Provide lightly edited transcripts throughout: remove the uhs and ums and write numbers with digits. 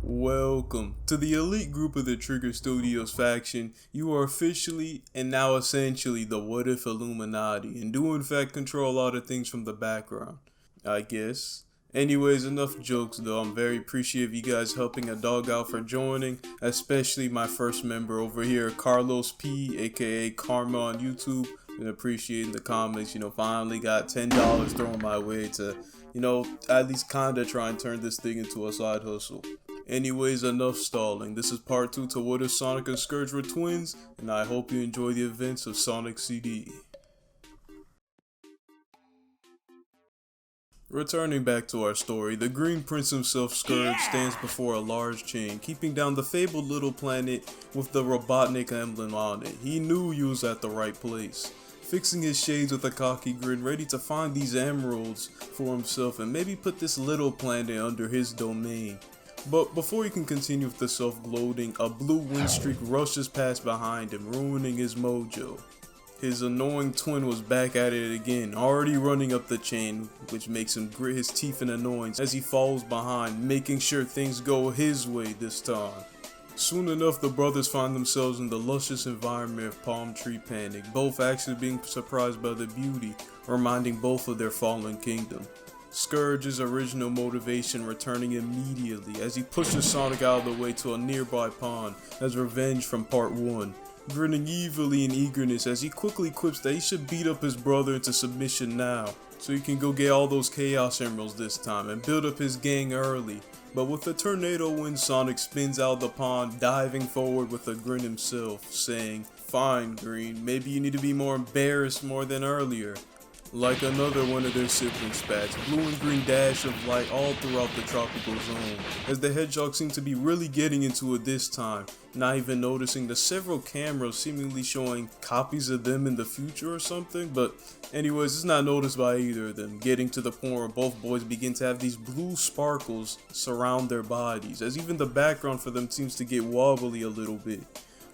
Welcome to the elite group of the Trigger Studios faction. You are officially and now essentially the What If Illuminati and do in fact control a lot of things from the background, I guess. Anyways, enough jokes though. I'm very appreciative of you guys helping a dog out for joining, especially my first member over here, Carlos P, aka Karma on YouTube. Been appreciating the comments, finally got $10 thrown my way to, at least kinda try and turn this thing into a side hustle. Anyways, enough stalling. This is part 2 to What If Sonic and Scourge were twins, and I hope you enjoy the events of Sonic CD. Returning back to our story, the Green Prince himself, Scourge, stands before a large chain, keeping down the fabled little planet with the Robotnik emblem on it. He knew he was at the right place, fixing his shades with a cocky grin, ready to find these emeralds for himself and maybe put this little planet under his domain. But before he can continue with the self-gloating, a blue wind streak rushes past behind him, ruining his mojo. His annoying twin was back at it again, already running up the chain, which makes him grit his teeth in annoyance as he falls behind, making sure things go his way this time. Soon enough, the brothers find themselves in the luscious environment of Palm Tree Panic, both actually being surprised by the beauty, reminding both of their fallen kingdom. Scourge's original motivation returning immediately as he pushes Sonic out of the way to a nearby pond as revenge from part 1, grinning evilly in eagerness as he quickly quips that he should beat up his brother into submission now, so he can go get all those Chaos Emeralds this time and build up his gang early. But with a tornado wind, Sonic spins out of the pond, diving forward with a grin himself, saying, "Fine, Green, maybe you need to be more embarrassed more than earlier." Like another one of their sibling spats, blue and green dash of light all throughout the tropical zone, as the hedgehog seemed to be really getting into it this time, not even noticing the several cameras seemingly showing copies of them in the future or something. But anyways, it's not noticed by either of them, getting to the point where both boys begin to have these blue sparkles surround their bodies, as even the background for them seems to get wobbly a little bit.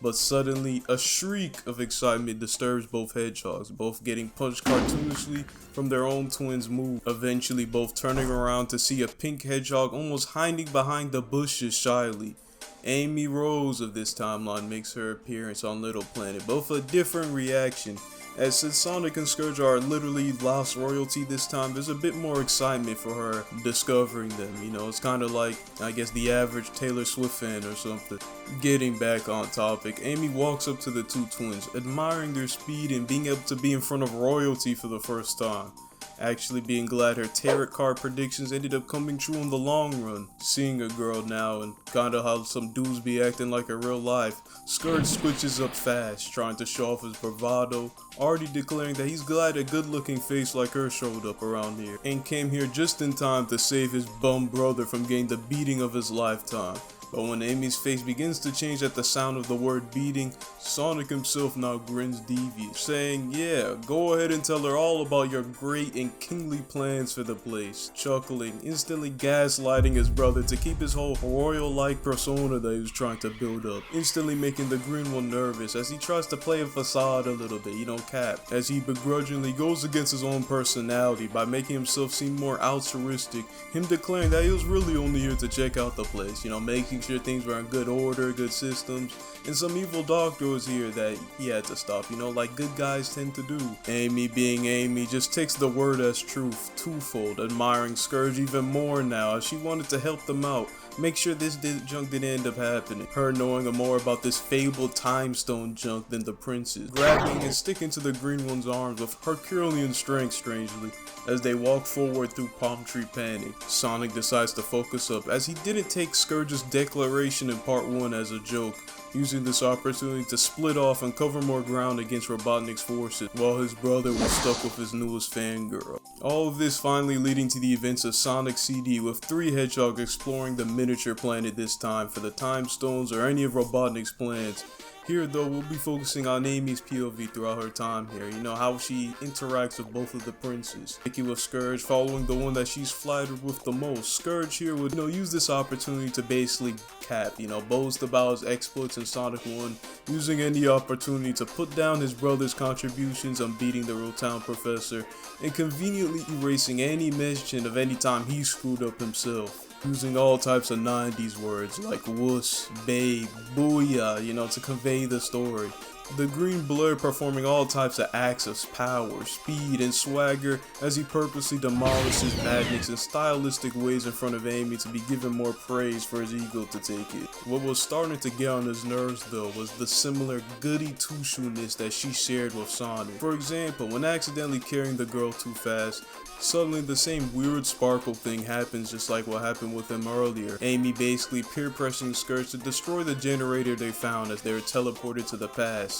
But suddenly, a shriek of excitement disturbs both hedgehogs, both getting punched cartoonishly from their own twins' move, eventually both turning around to see a pink hedgehog almost hiding behind the bushes shyly. Amy Rose of this timeline makes her appearance on Little Planet, both a different reaction, as since Sonic and Scourge are literally lost royalty this time, there's a bit more excitement for her discovering them. It's kind of like, I guess, the average Taylor Swift fan or something. Getting back on topic, Amy walks up to the two twins, admiring their speed and being able to be in front of royalty for the first time. Actually being glad her tarot card predictions ended up coming true in the long run. Seeing a girl now and kinda how some dudes be acting like in real life, Scourge switches up fast, trying to show off his bravado, already declaring that he's glad a good looking face like her showed up around here, and came here just in time to save his bum brother from getting the beating of his lifetime. But when Amy's face begins to change at the sound of the word beating, Sonic himself now grins devious, saying, "Yeah, go ahead and tell her all about your great and kingly plans for the place," chuckling, instantly gaslighting his brother to keep his whole royal-like persona that he was trying to build up, instantly making the green one nervous as he tries to play a facade a little bit, Cap, as he begrudgingly goes against his own personality by making himself seem more altruistic, him declaring that he was really only here to check out the place, making sure things were in good order, good systems, and some evil doctor was here that he had to stop, like good guys tend to do. Amy being Amy just takes the word as truth, twofold, admiring Scourge even more now as she wanted to help them out, make sure this junk didn't end up happening, her knowing more about this fabled time stone junk than the princess, grabbing and sticking to the green one's arms with Herculean strength strangely, as they walk forward through Palm Tree Panic. Sonic decides to focus up as he didn't take Scourge's declaration in part 1 as a joke, using this opportunity to split off and cover more ground against Robotnik's forces, while his brother was stuck with his newest fangirl. All of this finally leading to the events of Sonic CD, with 3 hedgehogs exploring the miniature planet this time for the time stones or any of Robotnik's plans. Here though, we'll be focusing on Amy's POV throughout her time here, how she interacts with both of the princes. Picking with Scourge, following the one that she's flattered with the most. Scourge here would, use this opportunity to basically cap, boast about his exploits in Sonic 1, using any opportunity to put down his brother's contributions on beating the real town professor, and conveniently erasing any mention of any time he screwed up himself. using all types of 90s words like wuss, babe, booyah, to convey the story. The green blur performing all types of acts of power, speed, and swagger as he purposely demolishes badniks in stylistic ways in front of Amy to be given more praise for his ego to take it. What was starting to get on his nerves though was the similar goody two-shoeness that she shared with Sonic. For example, when accidentally carrying the girl too fast, suddenly the same weird sparkle thing happens just like what happened with him earlier. Amy basically peer pressing Scourge to destroy the generator they found as they were teleported to the past.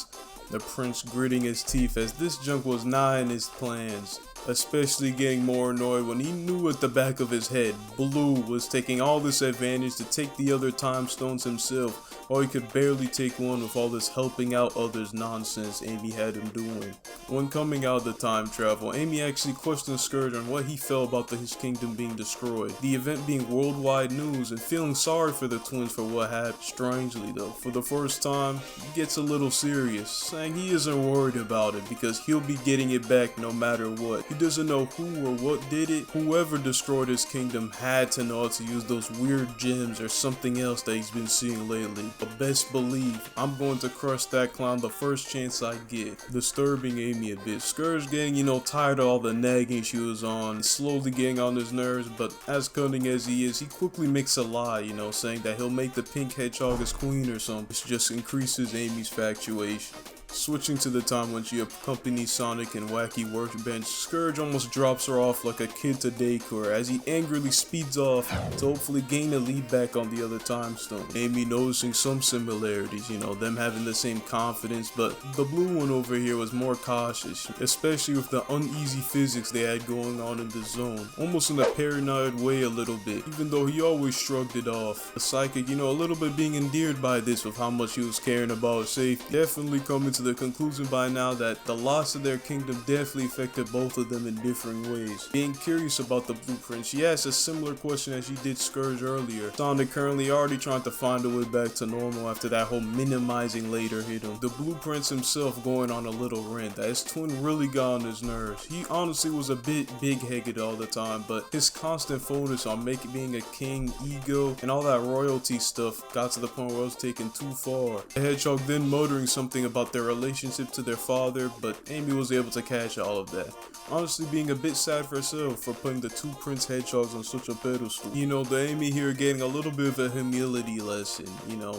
The prince gritting his teeth as this junk was not in his plans, especially getting more annoyed when he knew at the back of his head Blue was taking all this advantage to take the other time stones himself, while he could barely take one with all this helping out others nonsense Amy had him doing. When coming out of the time travel, Amy actually questioned Scourge on what he felt about his kingdom being destroyed, the event being worldwide news, and feeling sorry for the twins for what happened. Strangely though, for the first time, he gets a little serious, saying he isn't worried about it because he'll be getting it back no matter what. He doesn't know who or what did it. Whoever destroyed his kingdom had to know how to use those weird gems or something else that he's been seeing lately. But best believe, I'm going to crush that clown the first chance I get. Disturbing Amy a bit. Scourge getting, tired of all the nagging she was on, slowly getting on his nerves, but as cunning as he is, he quickly makes a lie, saying that he'll make the pink hedgehog his queen or something, which just increases Amy's infatuation. Switching to the time when she accompanies Sonic and Wacky Workbench, Scourge almost drops her off like a kid to daycare as he angrily speeds off to hopefully gain a lead back on the other time stone. Amy noticing some similarities, them having the same confidence, but the blue one over here was more cautious, especially with the uneasy physics they had going on in the zone, almost in a paranoid way a little bit, even though he always shrugged it off. The psychic, a little bit being endeared by this with how much he was caring about his safety, definitely coming to the conclusion by now that the loss of their kingdom definitely affected both of them in different ways. Being curious about the blueprint, she asked a similar question as she did Scourge earlier. Sonic currently already trying to find a way back to normal after that whole minimizing later hit him. The blueprints himself going on a little rant that his twin really got on his nerves. He honestly was a bit big-headed all the time, but his constant focus on being a king, ego, and all that royalty stuff got to the point where it was taken too far. The hedgehog then muttering something about their relationship to their father, but Amy was able to catch all of that. Honestly being a bit sad for herself for putting the two prince hedgehogs on such a pedestal. The Amy here getting a little bit of a humility lesson,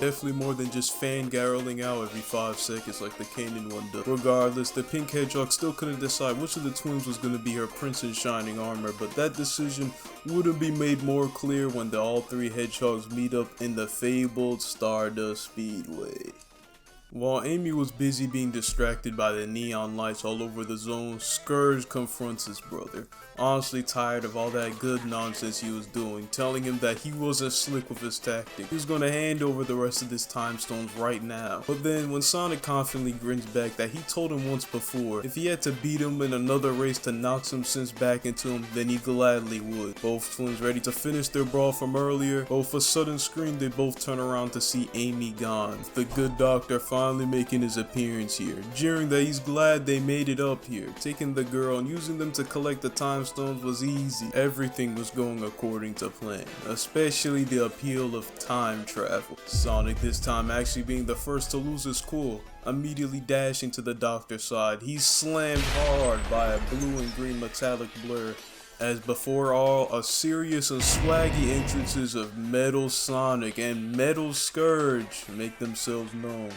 definitely more than just fangirling out every 5 seconds like the Kanan one does. Regardless, the pink hedgehog still couldn't decide which of the twins was going to be her prince in shining armor, but that decision wouldn't be made more clear when all three hedgehogs meet up in the fabled Stardust Speedway. While Amy was busy being distracted by the neon lights all over the zone, Scourge confronts his brother, honestly tired of all that good nonsense he was doing, telling him that he wasn't slick with his tactic. He was going to hand over the rest of his time stones right now. But then when Sonic confidently grins back that he told him once before, if he had to beat him in another race to knock some sense back into him, then he gladly would. Both twins ready to finish their brawl from earlier, but with a sudden scream they both turn around to see Amy gone. The good doctor finally making his appearance here, jeering that he's glad they made it up here. Taking the girl and using them to collect the time stones was easy. Everything was going according to plan, especially the appeal of time travel. Sonic this time actually being the first to lose his cool, immediately dashing to the doctor's side. He's slammed hard by a blue and green metallic blur, as before all, a serious and swaggy entrances of Metal Sonic and Metal Scourge make themselves known.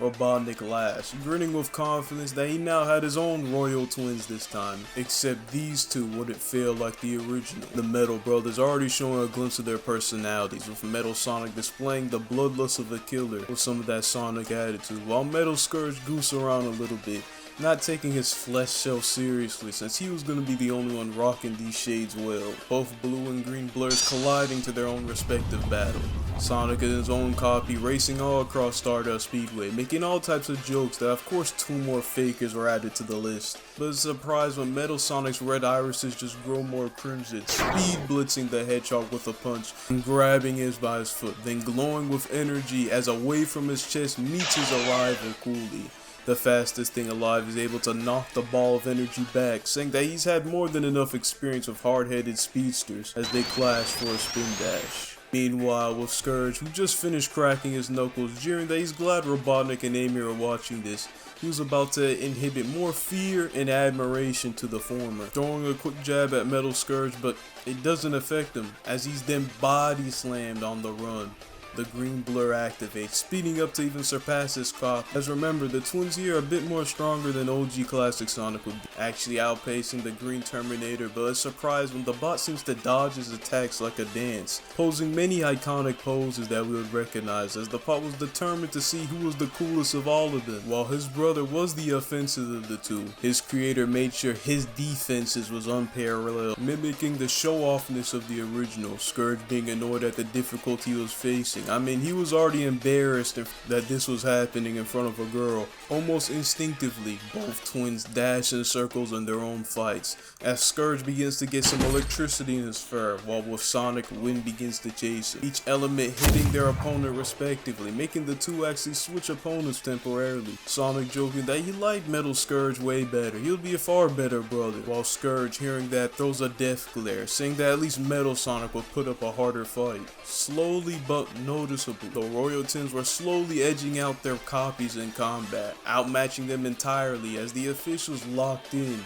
Robotnik laughs, grinning with confidence that he now had his own royal twins this time, except these two wouldn't feel like the original. The Metal Brothers already showing a glimpse of their personalities, with Metal Sonic displaying the bloodlust of a killer with some of that Sonic attitude, while Metal Scourge goose around a little bit, not taking his flesh shell seriously since he was going to be the only one rocking these shades well. Both blue and green blurs colliding to their own respective battle. Sonic and his own copy racing all across Stardust Speedway, making all types of jokes that of course 2 more fakers were added to the list. But it's a surprise when Metal Sonic's red irises just grow more crimson, speed blitzing the hedgehog with a punch and grabbing his by his foot, then glowing with energy as a wave from his chest meets his arrival coolly. The fastest thing alive is able to knock the ball of energy back, saying that he's had more than enough experience with hard-headed speedsters as they clash for a spin dash. Meanwhile, with Scourge, who just finished cracking his knuckles, jeering that he's glad Robotnik and Amy are watching this, he was about to inhibit more fear and admiration to the former, throwing a quick jab at Metal Scourge, but it doesn't affect him, as he's then body slammed on the run. The green blur activates, speeding up to even surpass his cop. As remember, the twins here are a bit more stronger than OG Classic Sonic would be, actually outpacing the green Terminator, but is surprised when the bot seems to dodge his attacks like a dance, posing many iconic poses that we would recognize, as the bot was determined to see who was the coolest of all of them. While his brother was the offensive of the two, his creator made sure his defenses was unparalleled, mimicking the show-offness of the original, Scourge being annoyed at the difficulty he was facing. I mean, he was already embarrassed that this was happening in front of a girl. Almost instinctively, both twins dash in circles in their own fights, as Scourge begins to get some electricity in his fur, while with Sonic, wind begins to chase him, each element hitting their opponent respectively, making the two actually switch opponents temporarily. Sonic joking that he liked Metal Scourge way better, he'll be a far better brother, while Scourge, hearing that, throws a death glare, saying that at least Metal Sonic would put up a harder fight. Slowly but noticeably, the Royal Twins were slowly edging out their copies in combat, outmatching them entirely as the officials locked in.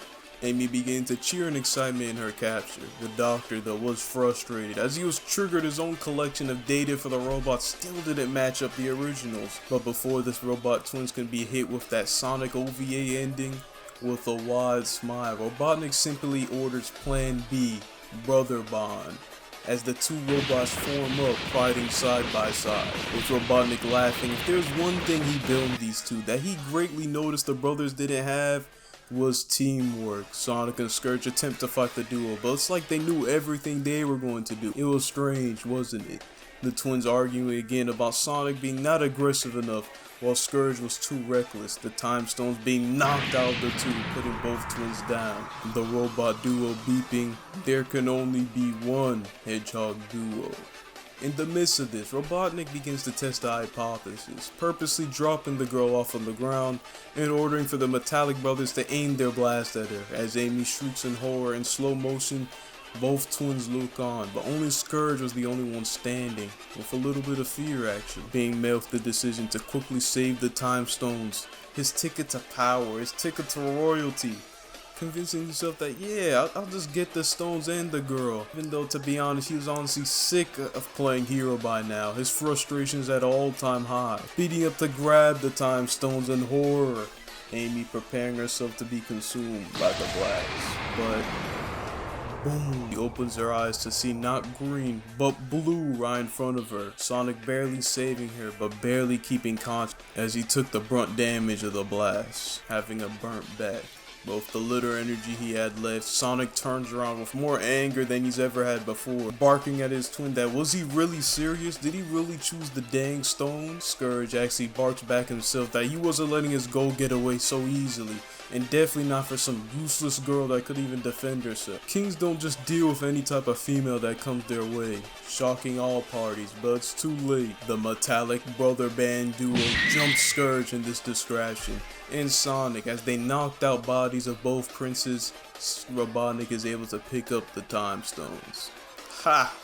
Amy began to cheer in excitement in her capture. The Doctor, though, was frustrated as he was triggered his own collection of data for the robots still didn't match up the originals. But before this robot twins can be hit with that Sonic OVA ending, with a wide smile, Robotnik simply orders Plan B, Brother Bond, as the two robots form up, fighting side by side, with Robotnik laughing. If there's one thing he built these two that he greatly noticed the brothers didn't have, was teamwork. Sonic and Scourge attempt to fight the duo, but it's like they knew everything they were going to do. It was strange, wasn't it? The twins arguing again about Sonic being not aggressive enough, while Scourge was too reckless, the time stones being knocked out of the two, putting both twins down. The robot duo beeping, there can only be one hedgehog duo. In the midst of this, Robotnik begins to test the hypothesis, purposely dropping the girl off on the ground and ordering for the Metallic brothers to aim their blast at her. As Amy shrieks in horror in slow motion, both twins look on, but only Scourge was the only one standing, with a little bit of fear actually, being met with the decision to quickly save the time stones, his ticket to power, his ticket to royalty, convincing himself that yeah, I'll just get the stones and the girl, even though to be honest he was honestly sick of playing hero by now, his frustrations at an all-time high, speeding up to grab the time stones in horror, Amy preparing herself to be consumed by the blast, but boom, she opens her eyes to see not green, but blue right in front of her. Sonic barely saving her, but barely keeping conscious as he took the brunt damage of the blast, having a burnt back. With the little energy he had left, Sonic turns around with more anger than he's ever had before, barking at his twin that was he really serious? Did he really choose the dang stone? Scourge actually barks back himself that he wasn't letting his goal get away so easily, and definitely not for some useless girl that couldn't even defend herself. Kings don't just deal with any type of female that comes their way, shocking all parties, but it's too late. The Metallic brother band duo jumps Scourge in this distraction, and Sonic, as they knocked out bodies of both princes, Robotnik is able to pick up the time stones. Ha!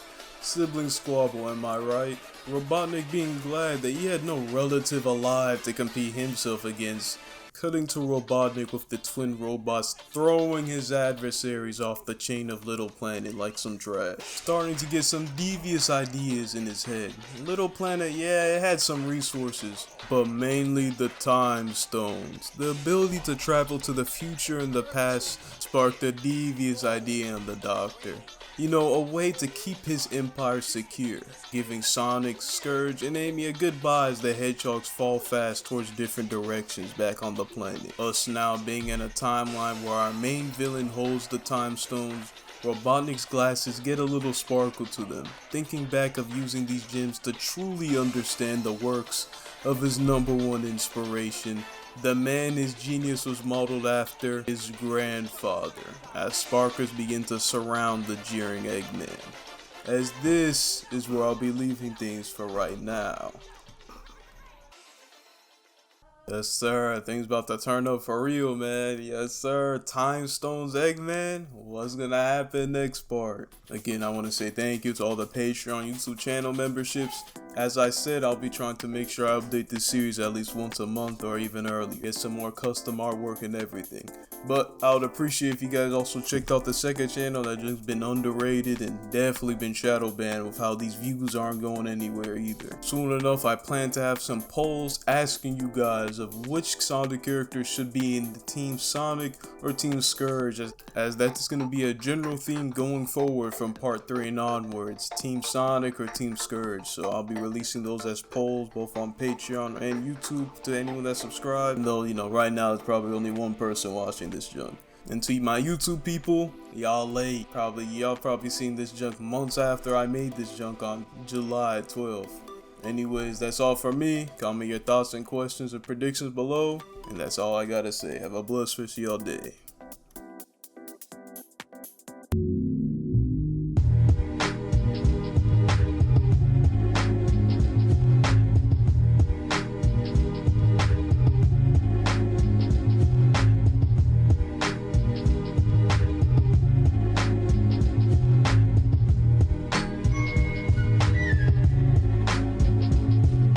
Sibling squabble, am I right? Robotnik being glad that he had no relative alive to compete himself against, cutting to Robotnik with the twin robots throwing his adversaries off the chain of Little Planet like some trash. Starting to get some devious ideas in his head. Little Planet, yeah, it had some resources, but mainly the time stones. The ability to travel to the future and the past sparked a devious idea in the Doctor. You know, a way to keep his empire secure, giving Sonic, Scourge, and Amy a goodbye as the hedgehogs fall fast towards different directions back on the planet. Us now being in a timeline where our main villain holds the time stones, Robotnik's glasses get a little sparkle to them, thinking back of using these gems to truly understand the works of his #1 inspiration. The man his genius was modeled after, his grandfather, as sparkers begin to surround the jeering Eggman. As this is where I'll be leaving things for right now. Yes, sir. Things about to turn up for real, man. Yes, sir. Time Stone's Eggman. What's gonna happen next part? Again, I want to say thank you to all the Patreon, YouTube channel memberships. As I said, I'll be trying to make sure I update this series at least once a month or even early. Get some more custom artwork and everything. But I would appreciate if you guys also checked out the second channel that just been underrated and definitely been shadow banned with how these views aren't going anywhere either. Soon enough, I plan to have some polls asking you guys of which Sonic characters should be in the Team Sonic or Team Scourge, as that's going to be a general theme going forward from part 3 and onwards, Team Sonic or Team Scourge. So I'll be releasing those as polls both on Patreon and YouTube to anyone that subscribed, though you know right now it's probably only one person watching this junk. And to my YouTube people, y'all late. Y'all probably seen this junk months after I made this junk on July 12th. Anyways, that's all for me. Comment your thoughts and questions and predictions below. And that's all I gotta say. Have a blessed rest of y'all day.